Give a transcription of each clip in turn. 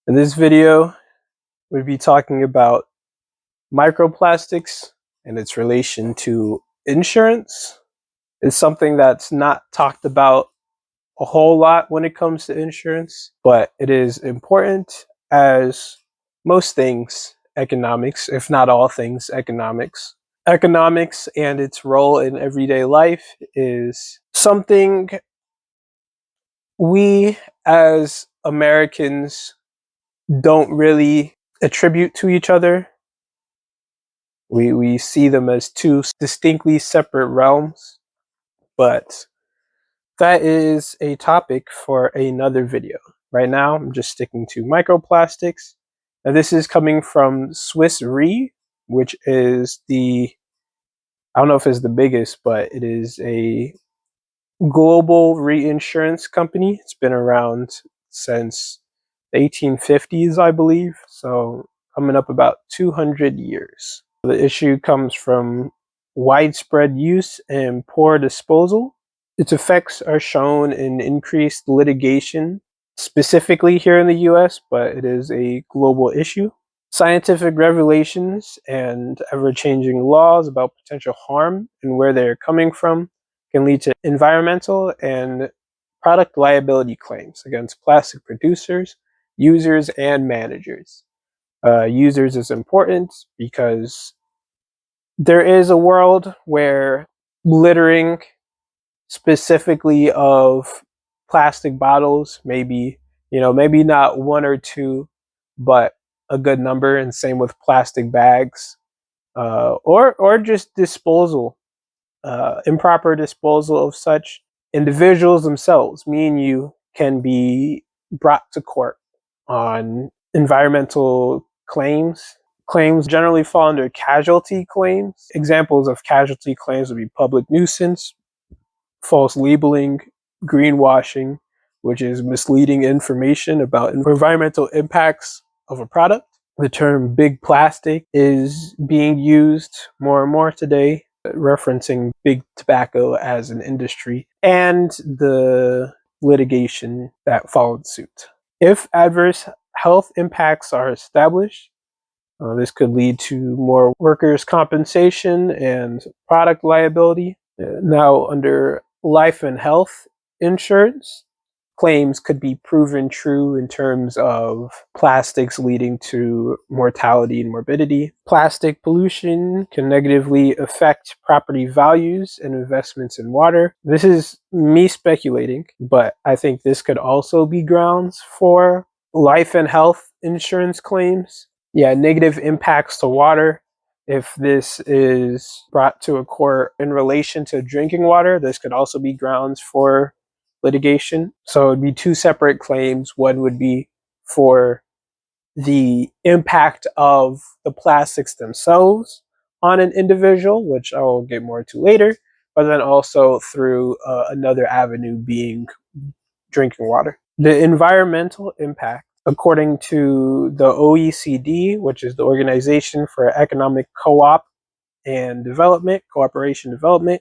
In this video, we'll be talking about microplastics and its relation to insurance. It's something that's not talked about a whole lot when it comes to insurance, but it is important as most things economics, if not all things economics. Economics and its role in everyday life is something we as Americans don't really attribute to each other. We see them as two distinctly separate realms, but that is a topic for another video. Right now, I'm just sticking to microplastics. Now, this is coming from Swiss Re, which is I don't know if it's the biggest, but it is a global reinsurance company. It's been around since the 1850s, I believe. So coming up about 200 years. The issue comes from widespread use and poor disposal. Its effects are shown in increased litigation, specifically here in the US, but it is a global issue. Scientific revelations and ever-changing laws about potential harm and where they're coming from can lead to environmental and product liability claims against plastic producers, users, and managers. Users is important because there is a world where littering, specifically of plastic bottles, maybe not one or two, but a good number, and same with plastic bags, or just disposal, improper disposal of such. Individuals themselves, me and you, can be brought to court on environmental claims. Claims generally fall under casualty claims. Examples of casualty claims would be public nuisance, false labeling, greenwashing, which is misleading information about environmental impacts of a product. The term big plastic is being used more and more today, referencing big tobacco as an industry and the litigation that followed suit. If adverse health impacts are established, this could lead to more workers' compensation and product liability. Now, under life and health insurance, claims could be proven true in terms of plastics leading to mortality and morbidity. Plastic pollution can negatively affect property values and investments in water. This is me speculating, but I think this could also be grounds for life and health insurance claims. Yeah, negative impacts to water. If this is brought to a court in relation to drinking water, this could also be grounds for litigation. So it'd be two separate claims. One would be for the impact of the plastics themselves on an individual, which I will get more to later, but then also through another avenue being drinking water. The environmental impact, according to the OECD, which is the Organization for Economic Cooperation Development,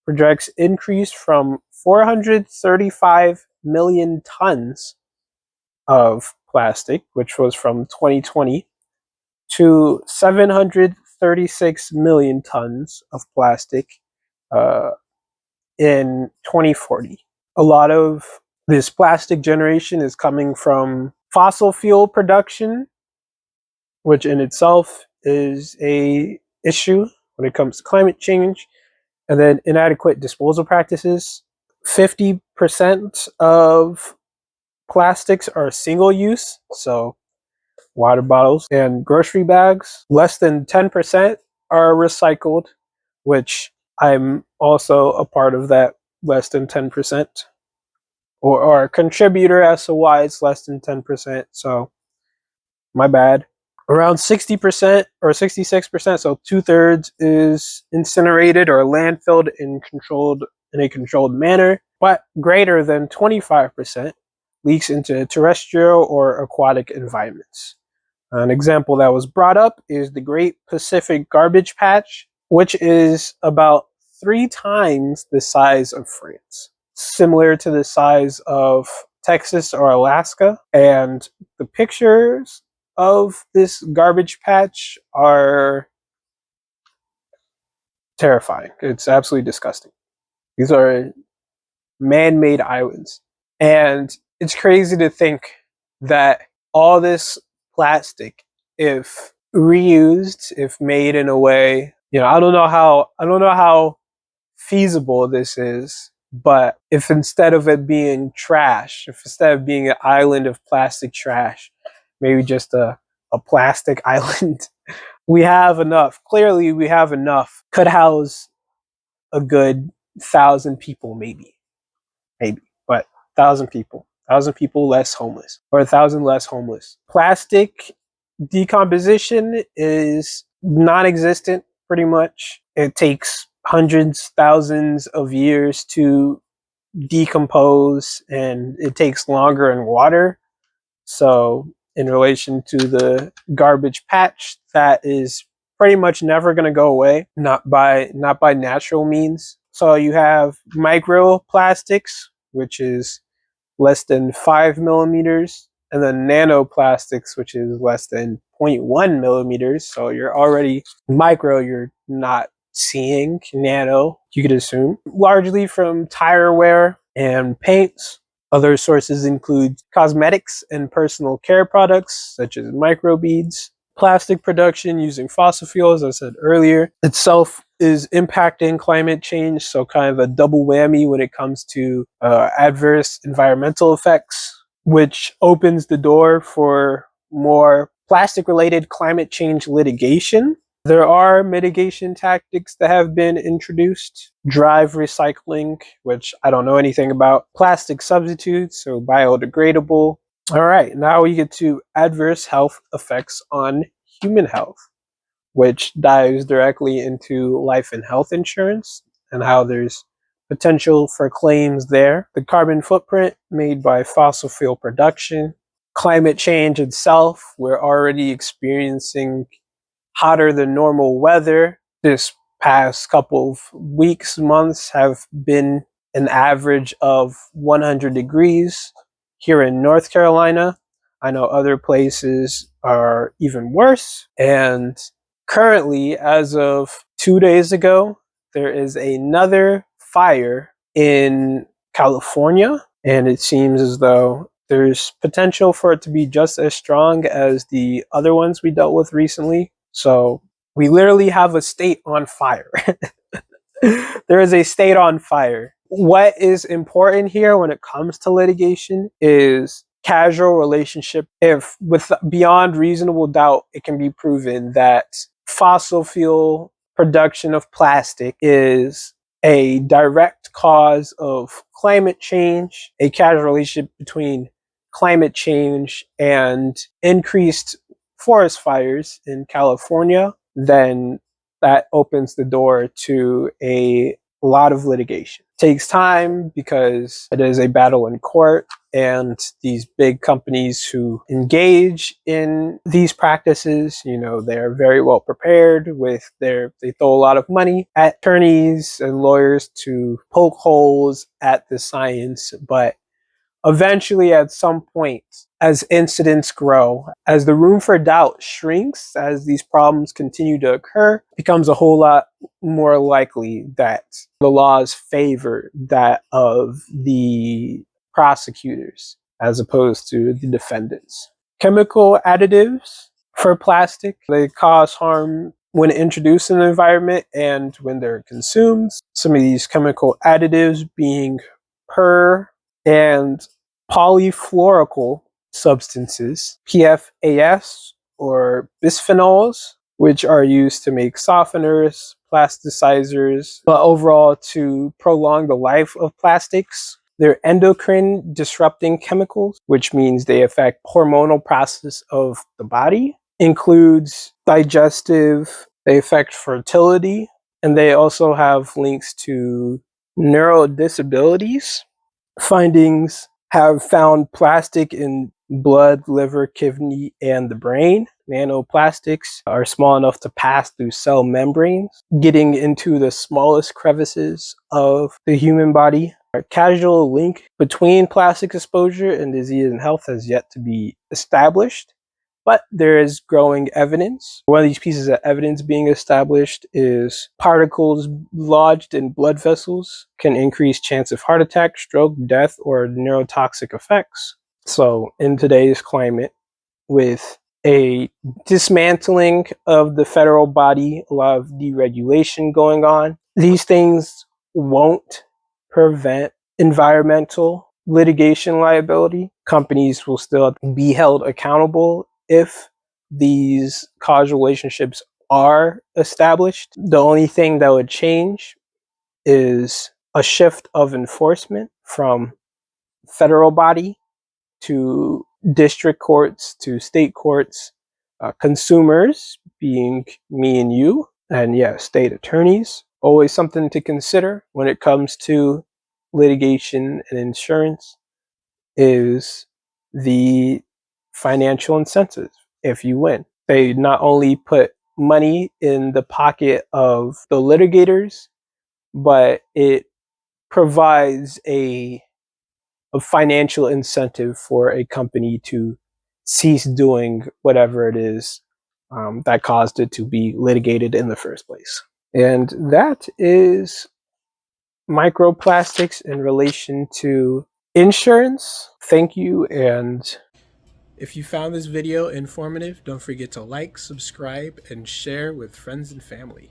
projects increase from 435 million tons of plastic, which was from 2020, to 736 million tons of plastic in 2040. A lot of this plastic generation is coming from fossil fuel production, which in itself is a issue when it comes to climate change, and then inadequate disposal practices. 50% of plastics are single use, so water bottles and grocery bags. Less than 10% are recycled, which I'm also a part of that less than 10%, or a contributor as to why it's less than 10%. So my bad. Around 60% or 66%, so 2/3, is incinerated or landfilled in a controlled manner, but greater than 25% leaks into terrestrial or aquatic environments. An example that was brought up is the Great Pacific Garbage Patch, which is about 3 times the size of France, similar to the size of Texas or Alaska. And the pictures of this garbage patch are terrifying. It's absolutely disgusting. These are man-made islands. And it's crazy to think that all this plastic, if reused, if made in a way, I don't know how feasible this is, but if instead of it being trash, if instead of being an island of plastic trash, maybe just a plastic island, we have enough. Clearly, we have enough. Could house a good 1,000 people, maybe, but 1,000 people less homeless, or 1,000 less homeless. Plastic decomposition is non-existent, pretty much. It takes hundreds, thousands of years to decompose, and it takes longer in water. So in relation to the garbage patch, that is pretty much never going to go away, not by natural means. So you have microplastics, which is less than 5 millimeters, and then nanoplastics, which is less than zero point 0.1 millimeters. So you're already micro, you're not seeing. Nano, you could assume, largely from tire wear and paints. Other sources include cosmetics and personal care products, such as microbeads. Plastic production using fossil fuels, as I said earlier, itself is impacting climate change. So kind of a double whammy when it comes to adverse environmental effects, which opens the door for more plastic-related climate change litigation. There are mitigation tactics that have been introduced. Drive recycling, which I don't know anything about. Plastic substitutes, so biodegradable. All right, now we get to adverse health effects on human health, which dives directly into life and health insurance and how there's potential for claims there. The carbon footprint made by fossil fuel production. Climate change itself, we're already experiencing hotter than normal weather. This past couple of weeks, months have been an average of 100 degrees here in North Carolina. I know other places are even worse. And currently, as of 2 days ago, there is another fire in California. And it seems as though there's potential for it to be just as strong as the other ones we dealt with recently. So we literally have a state on fire. There is a state on fire. What is important here when it comes to litigation is casual relationship. If with beyond reasonable doubt, it can be proven that fossil fuel production of plastic is a direct cause of climate change, a causal relationship between climate change and increased forest fires in California, then that opens the door to a lot of litigation. It takes time because it is a battle in court, and these big companies who engage in these practices, they're very well prepared with they throw a lot of money at attorneys and lawyers to poke holes at the science. But eventually, at some point, as incidents grow, as the room for doubt shrinks, as these problems continue to occur, it becomes a whole lot more likely that the laws favor that of the prosecutors as opposed to the defendants. Chemical additives for plastic, they cause harm when introduced in the environment and when they're consumed. Some of these chemical additives being and polyfluoroalkyl substances, PFAS, or bisphenols, which are used to make softeners, plasticizers, but overall to prolong the life of plastics. They're endocrine disrupting chemicals, which means they affect hormonal process of the body, includes digestive, they affect fertility, and they also have links to neural disabilities. Findings have found plastic in blood, liver, kidney, and the brain. Nanoplastics are small enough to pass through cell membranes, getting into the smallest crevices of the human body. A causal link between plastic exposure and disease and health has yet to be established, but there is growing evidence. One of these pieces of evidence being established is particles lodged in blood vessels can increase chance of heart attack, stroke, death, or neurotoxic effects. So in today's climate, with a dismantling of the federal body, a lot of deregulation going on, these things won't prevent environmental litigation liability. Companies will still be held accountable if these causal relationships are established. The only thing that would change is a shift of enforcement from federal body to district courts to state courts, consumers being me and you, and yeah, state attorneys. Always something to consider when it comes to litigation and insurance is the financial incentive if you win. They not only put money in the pocket of the litigators, but it provides a financial incentive for a company to cease doing whatever it is that caused it to be litigated in the first place. And that is microplastics in relation to insurance. Thank you. And if you found this video informative, don't forget to like, subscribe, and share with friends and family.